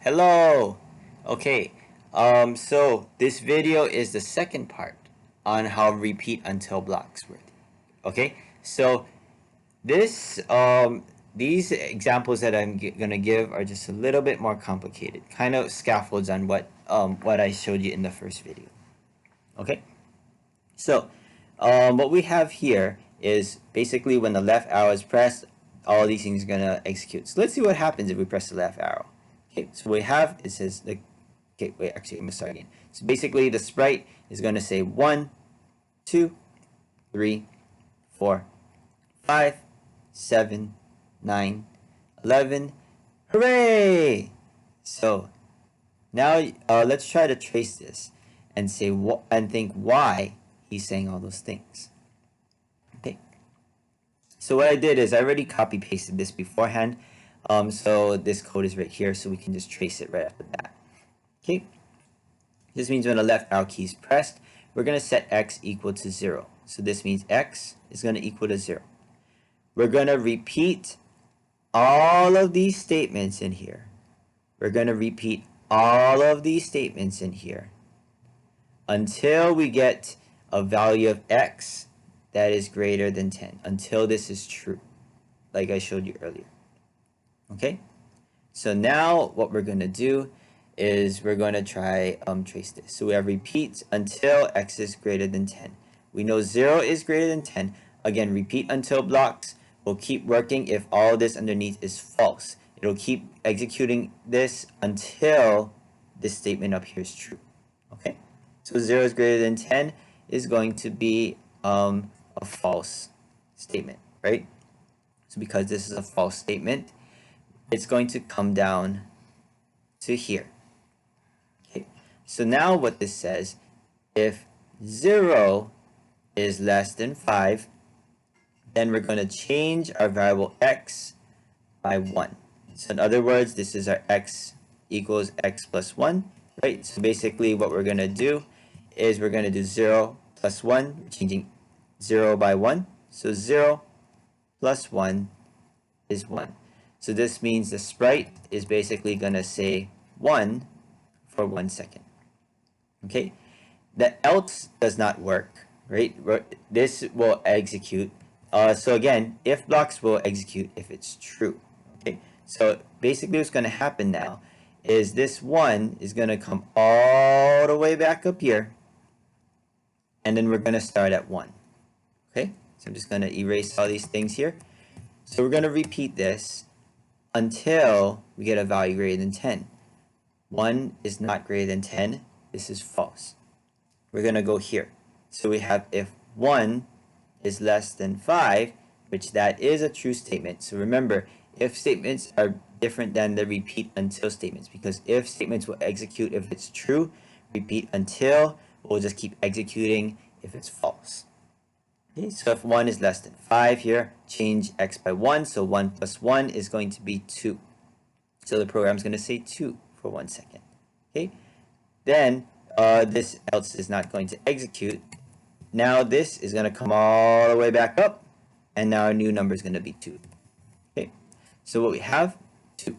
Hello. Okay. So this video is the second part on how repeat until blocks work. Okay. So this these examples that I'm gonna give are just a little bit more complicated, kind of scaffolds on what I showed you in the first video. Okay. So what we have here is basically when the left arrow is pressed, all these things are gonna execute. So let's see what happens if we press the left arrow. Okay, so what we have, it says the, okay, wait, actually, I'm gonna start again. So basically the sprite is gonna say 1, 2, 3, 4, 5, 7, 9, 11. Hooray! So now let's try to trace this and say what and think why he's saying all those things. Okay. So what I did is I already copy pasted this beforehand. So this code is right here, so we can just trace it right after that. Okay. This means when the left arrow key is pressed, we're going to set x equal to 0. So this means x is going to equal to 0. We're going to repeat all of these statements in here. We're going to repeat all of these statements in here until we get a value of x that is greater than 10, until this is true, like I showed you earlier. Okay, so now what we're going to do is we're going to try trace this. So we have repeat until x is greater than 10. We know 0 is greater than 10. Again, repeat until blocks will keep working if all this underneath is false. It'll keep executing this until this statement up here is true. Okay, so 0 is greater than 10 is going to be a false statement, right? So because this is a false statement, it's going to come down to here. Okay, so now what this says, if 0 is less than 5, then we're going to change our variable x by 1. So in other words, this is our x equals x plus 1, right? So basically what we're going to do is we're going to do 0 plus 1, we're changing 0 by 1. So 0 plus 1 is 1. So this means the sprite is basically going to say 1 for 1 second. Okay, the else does not work, right? This will execute. So again, if blocks will execute if it's true. Okay, so basically what's going to happen now is this 1 is going to come all the way back up here, and then we're going to start at 1. Okay, so I'm just going to erase all these things here. So we're going to repeat this until we get a value greater than 10. 1 is not greater than 10. This is false. We're going to go here. So we have if 1 is less than 5, which that is a true statement. So remember, if statements are different than the repeat until statements, because if statements will execute if it's true, repeat until will just keep executing if it's false. Okay, so if 1 is less than 5 here, change x by 1. So 1 plus 1 is going to be 2. So the program is going to say 2 for 1 second. Okay, then this else is not going to execute. Now this is going to come all the way back up, and now our new number is going to be 2. Okay, so what we have, 2.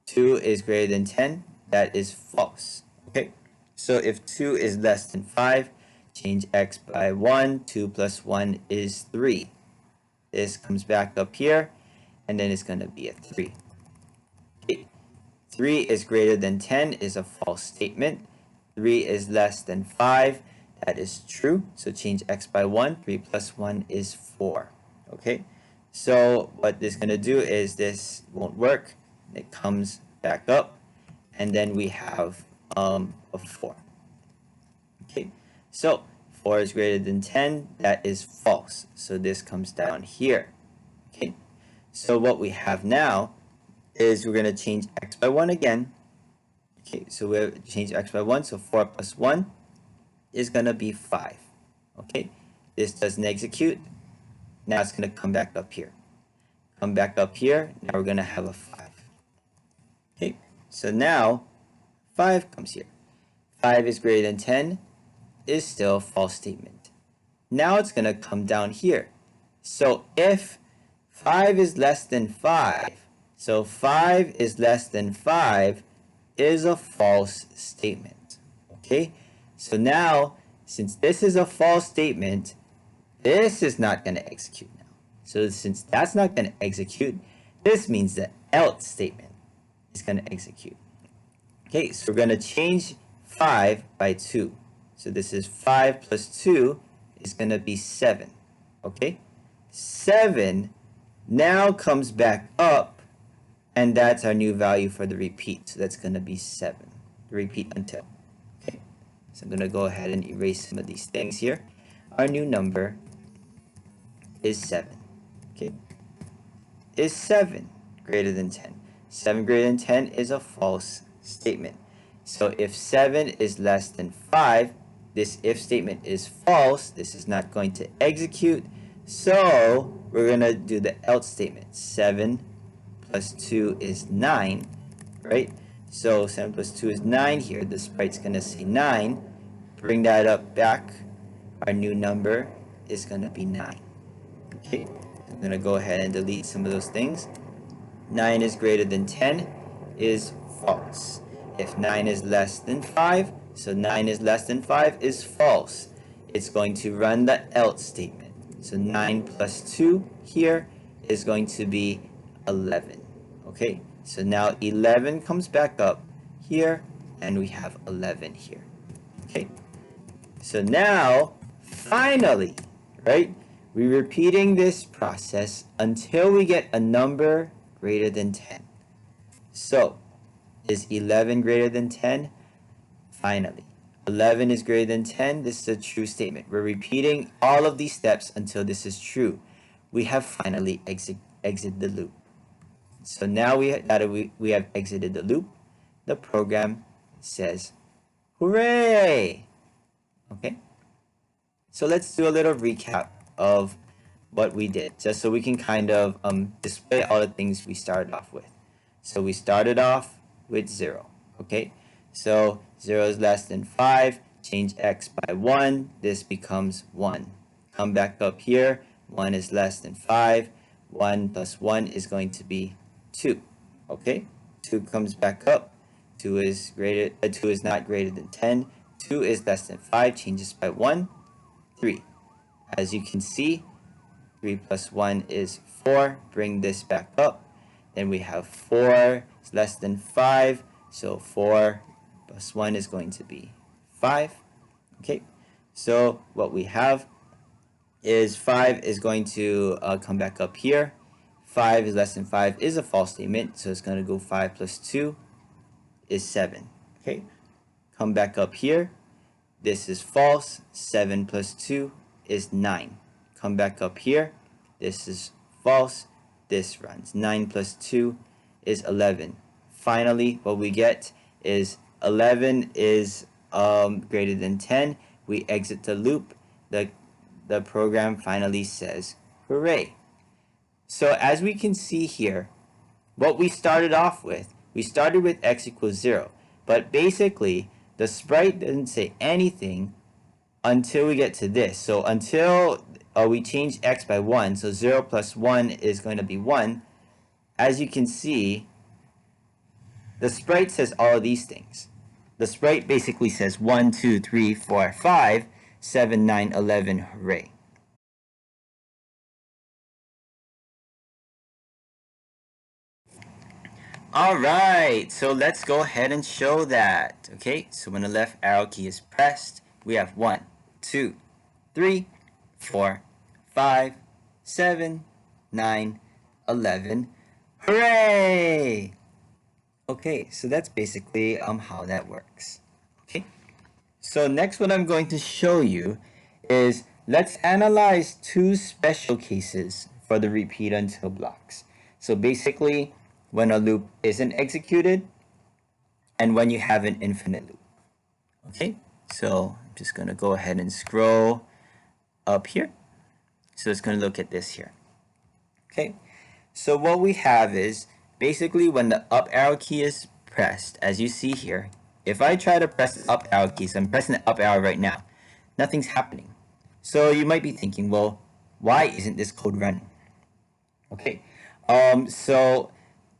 2 is greater than 10. That is false. Okay, so if 2 is less than 5, change x by 1. 2 plus 1 is 3. This comes back up here, and then it's going to be a 3. Okay. 3 is greater than 10 is a false statement. 3 is less than 5. That is true. So change x by 1. 3 plus 1 is 4. Okay. So what this is going to do is this won't work. It comes back up, and then we have a 4. Okay. So 4 is greater than 10. That is false. So this comes down here. Okay. So what we have now is we're going to change x by 1 again. Okay. So we change x by 1. So 4 plus 1 is going to be 5. Okay. This doesn't execute. Now it's going to come back up here. Come back up here. Now we're going to have a 5. Okay. So now 5 comes here. 5 is greater than 10 is still a false statement. Now it's going to come down here. So if 5 is less than 5, so 5 is less than 5, is a false statement. Okay, so now since this is a false statement, this is not going to execute now. So since that's not going to execute, this means the else statement is going to execute. Okay, so we're going to change 5 by 2. So this is 5 plus 2 is going to be 7. Okay, 7 now comes back up, and that's our new value for the repeat. So that's going to be 7. The repeat until. Okay, so I'm going to go ahead and erase some of these things here. Our new number is 7. Okay, is 7 greater than 10? 7 greater than 10 is a false statement. So if 7 is less than 5, this if statement is false. This is not going to execute. So we're going to do the else statement. 7 plus 2 is 9, right? So 7 plus 2 is 9 here. The sprite's going to say 9. Bring that up back. Our new number is going to be 9. Okay, I'm going to go ahead and delete some of those things. 9 is greater than 10 is false. If 9 is less than 5, so 9 is less than 5 is false. It's going to run the else statement. So 9 plus 2 here is going to be 11. Okay, so now 11 comes back up here, and we have 11 here. Okay, so now, finally, right, we're repeating this process until we get a number greater than 10. So, is 11 greater than 10? Finally, 11 is greater than 10. This is a true statement. We're repeating all of these steps until this is true. We have finally exited the loop. So now we have exited the loop. The program says, hooray! Okay? So let's do a little recap of what we did, just so we can kind of display all the things we started off with. So we started off with 0. Okay? So 0 is less than 5. Change x by 1. This becomes 1. Come back up here. 1 is less than 5. 1 plus 1 is going to be 2. Okay? 2 comes back up. 2 is not greater than 10. 2 is less than 5. Changes by 1. 3. As you can see, 3 plus 1 is 4. Bring this back up. Then we have 4 is less than 5. So 4 plus 1 is going to be 5. Okay, so what we have is 5 is going to come back up here. 5 is less than 5 is a false statement, so it's going to go 5 plus 2 is 7. Okay, come back up here. This is false. 7 plus 2 is 9. Come back up here. This is false. This runs. 9 plus 2 is 11. Finally, what we get is 11 is greater than 10. We exit the loop. The program finally says, hooray. So as we can see here, what we started off with, we started with x equals 0. But basically, the sprite doesn't say anything until we get to this. So until we change x by 1, so 0 plus 1 is going to be 1. As you can see, the sprite says all of these things. The sprite basically says 1, 2, 3, 4, 5, 7, 9, 11, hooray. Alright, so let's go ahead and show that. Okay, so when the left arrow key is pressed, we have 1, 2, 3, 4, 5, 7, 9, 11, hooray! Okay, so that's basically how that works. Okay, so next what I'm going to show you is let's analyze two special cases for the repeat until blocks. So basically, when a loop isn't executed and when you have an infinite loop. Okay, so I'm just going to go ahead and scroll up here. So it's going to look at this here. Okay, so what we have is basically when the up arrow key is pressed, as you see here, if I try to press the up arrow key, so I'm pressing the up arrow right now, nothing's happening. So you might be thinking, well, why isn't this code running? Okay, so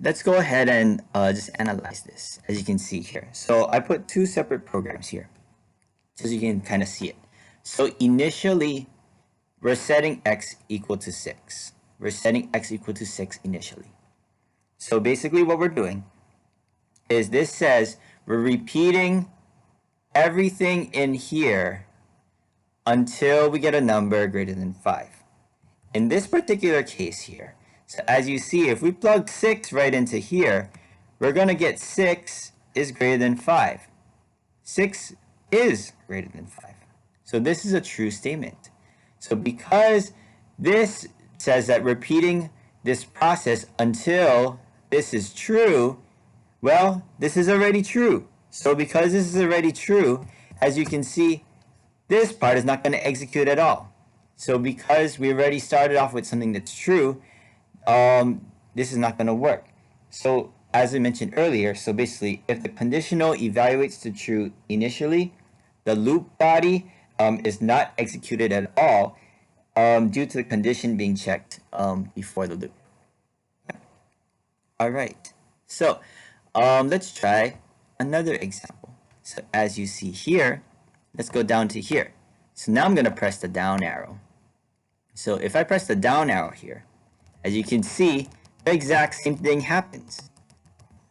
let's go ahead and just analyze this, as you can see here. So I put two separate programs here, so you can kind of see it. So initially, we're setting x equal to 6. We're setting x equal to 6 initially. So basically what we're doing is this says we're repeating everything in here until we get a number greater than 5. In this particular case here, so as you see, if we plug 6 right into here, we're going to get 6 is greater than 5. 6 is greater than 5. So this is a true statement. So because this says that repeating this process until this is true, well, this is already true. So because this is already true, as you can see, this part is not going to execute at all. So because we already started off with something that's true, this is not going to work. So as I mentioned earlier, so basically if the conditional evaluates to true initially, the loop body is not executed at all due to the condition being checked before the loop. All right, so let's try another example. So as you see here, let's go down to here. So now I'm going to press the down arrow. So if I press the down arrow here, as you can see, the exact same thing happens.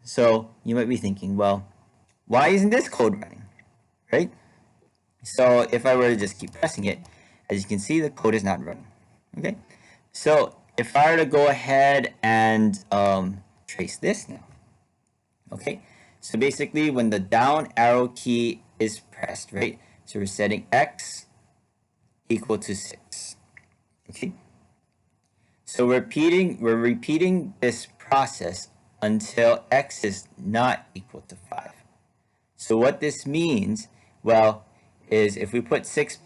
So you might be thinking, well, why isn't this code running, right? So if I were to just keep pressing it, as you can see, the code is not running, okay? So if I were to go ahead and trace this now, okay? So basically when the down arrow key is pressed, right? So we're setting x equal to 6, okay? So we're repeating this process until x is not equal to 5. So what this means, well, is if we put 6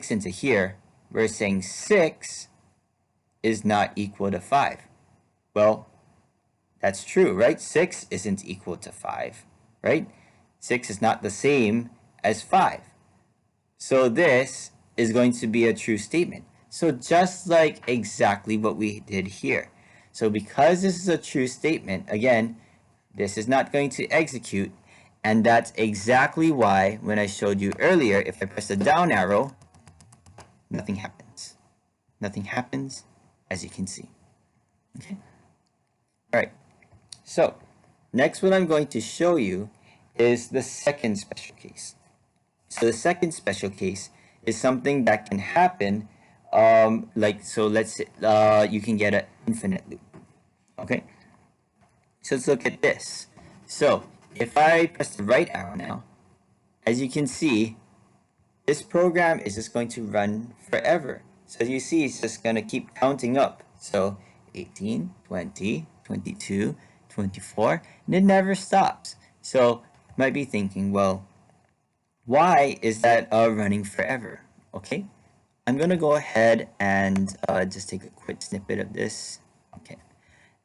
into here, we're saying 6 is not equal to 5. Well, that's true, right? 6 isn't equal to 5, right? 6 is not the same as 5. So this is going to be a true statement. So just like exactly what we did here. So because this is a true statement, again, this is not going to execute. And that's exactly why when I showed you earlier, if I press the down arrow, nothing happens. Nothing happens, as you can see. Okay. All right. So next what I'm going to show you is the second special case. So the second special case is something that can happen so let's say you can get an infinite loop. Okay. So let's look at this. So if I press the right arrow now, as you can see, this program is just going to run forever. So as you see, it's just going to keep counting up. So 18, 20, 22, 24, and it never stops. So you might be thinking, well, why is that running forever? Okay, I'm going to go ahead and just take a quick snippet of this. Okay,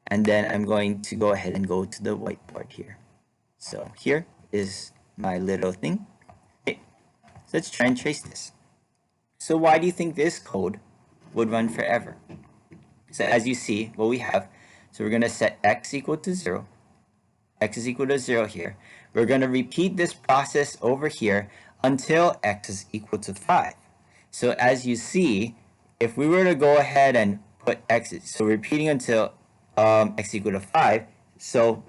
and then I'm going to go ahead and go to the whiteboard here. So here is my little thing. Okay, so let's try and trace this. So why do you think this code would run forever? So as you see, what we have, so we're going to set x equal to 0. X is equal to 0 here. We're going to repeat this process over here until x is equal to 5. So as you see, if we were to go ahead and put x, so repeating until x equal to 5, so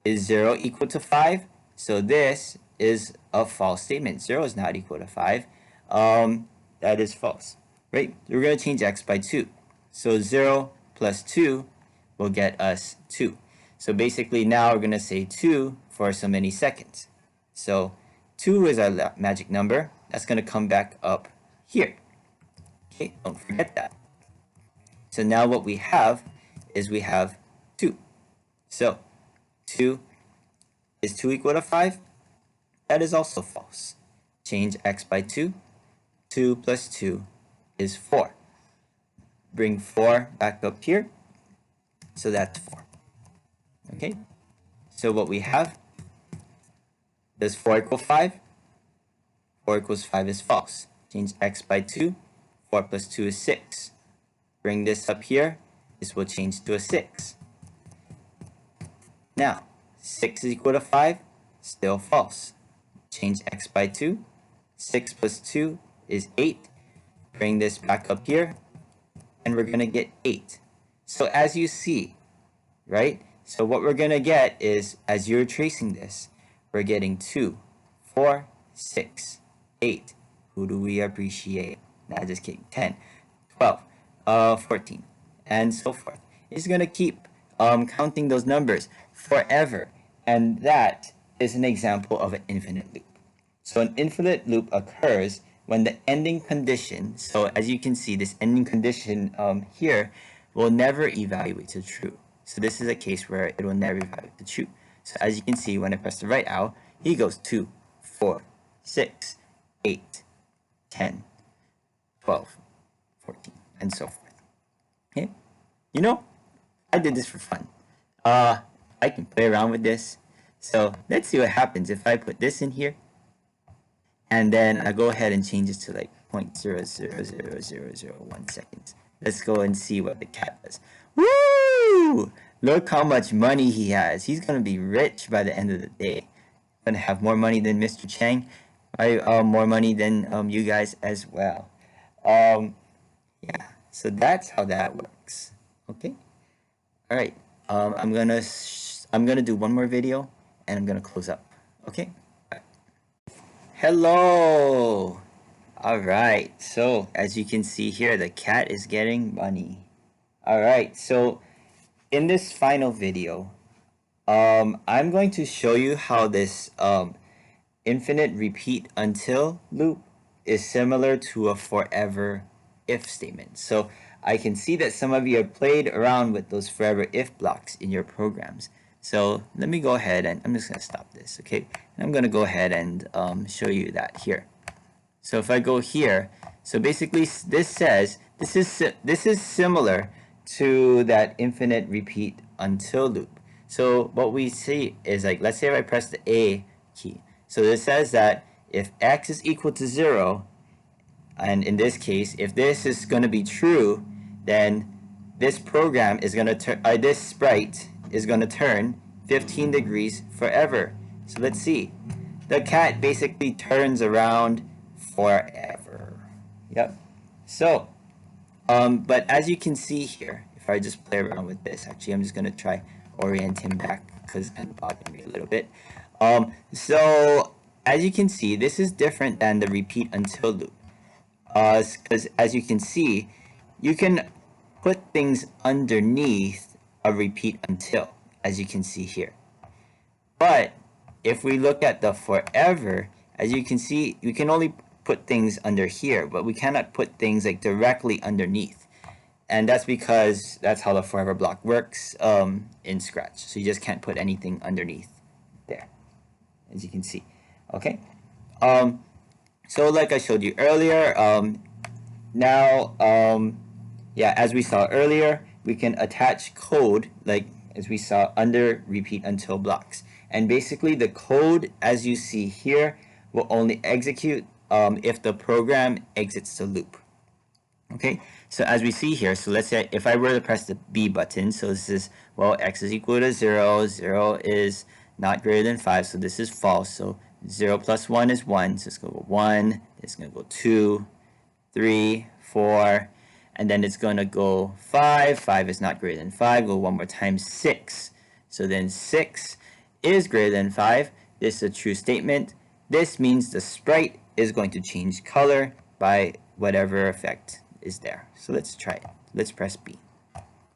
is 0 equal to 5? So this is a false statement. 0 is not equal to 5. That is false, right? We're going to change x by 2. So 0 plus 2 will get us 2. So basically now we're going to say 2 for so many seconds. So 2 is our magic number. That's going to come back up here. Okay, don't forget that. So now what we have is we have 2. So 2 is 2 equal to 5? That is also false. Change x by 2. 2 plus 2 is 4. Bring 4 back up here. So that's 4. Okay, so what we have, does 4 equal 5? 4 equals 5 is false. Change x by 2. 4 plus 2 is 6. Bring this up here. This will change to a 6. Now, 6 is equal to 5, still false. Change x by 2. 6 plus 2 is 8. Bring this back up here, and we're going to get 8. So as you see, right? So what we're going to get is, as you're tracing this, we're getting 2, 4, 6, 8. Who do we appreciate? Nah, just kidding. 10, 12, 14, and so forth. It's going to keep counting those numbers forever. And that is an example of an infinite loop. So an infinite loop occurs when the ending condition, so as you can see, this ending condition here will never evaluate to true. So this is a case where it will never evaluate to true. So as you can see, when I press the right arrow, he goes 2, 4, 6, 8, 10, 12, 14, and so forth. Okay? You know, I did this for fun. I can play around with this. So let's see what happens if I put this in here. And then I go ahead and change it to like 0.0000001 seconds. Let's go and see what the cat does. Woo! Look how much money he has. He's gonna be rich by the end of the day. Gonna have more money than Mr. Chang. More money than you guys as well. Yeah. So that's how that works. Okay. All right. I'm gonna do one more video, and I'm gonna close up. Okay. Hello. All right. So as you can see here, the cat is getting money. All right. So in this final video, I'm going to show you how this infinite repeat until loop is similar to a forever if statement. So I can see that some of you have played around with those forever if blocks in your programs. So let me go ahead and I'm just going to stop this, okay? And I'm going to go ahead and show you that here. So if I go here, so basically this says this is similar to that infinite repeat until loop. So what we see is, like, let's say if I press the A key. So this says that if x is equal to 0, and in this case, if this is going to be true, then this program is going to turn, this sprite is going to turn 15 degrees forever. So let's see. The cat basically turns around forever. Yep. So, but as you can see here, if I just play around with this, actually, I'm just going to try orient him back because it's kind of bothering me a little bit. So, as you can see, this is different than the repeat until loop. Because as you can see, you can put things underneath a repeat until, as you can see here. But if we look at the forever, as you can see, we can only put things under here, but we cannot put things like directly underneath. And that's because that's how the forever block works in Scratch. So you just can't put anything underneath there, as you can see. Okay. So like I showed you earlier, yeah, as we saw earlier, we can attach code, like as we saw, under repeat until blocks. And basically the code, as you see here, will only execute if the program exits the loop. Okay, so as we see here, so let's say if I were to press the B button, so this is, well, x is equal to 0, 0 is not greater than 5, so this is false. So 0 plus 1 is 1, so it's going to go 1, it's going to go 2, 3, 4, and then it's going to go 5. 5 is not greater than 5. Go one more time, 6. So then 6 is greater than 5. This is a true statement. This means the sprite is going to change color by whatever effect is there. So let's try it. Let's press B.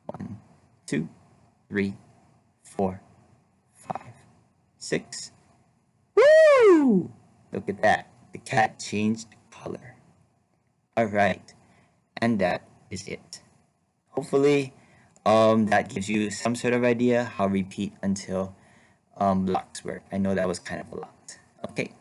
1, 2, 3, 4, 5, 6. Woo! Look at that. The cat changed color. Alright. And that is it. Hopefully that gives you some sort of idea how repeat until blocks work. I know that was kind of a lot. Okay.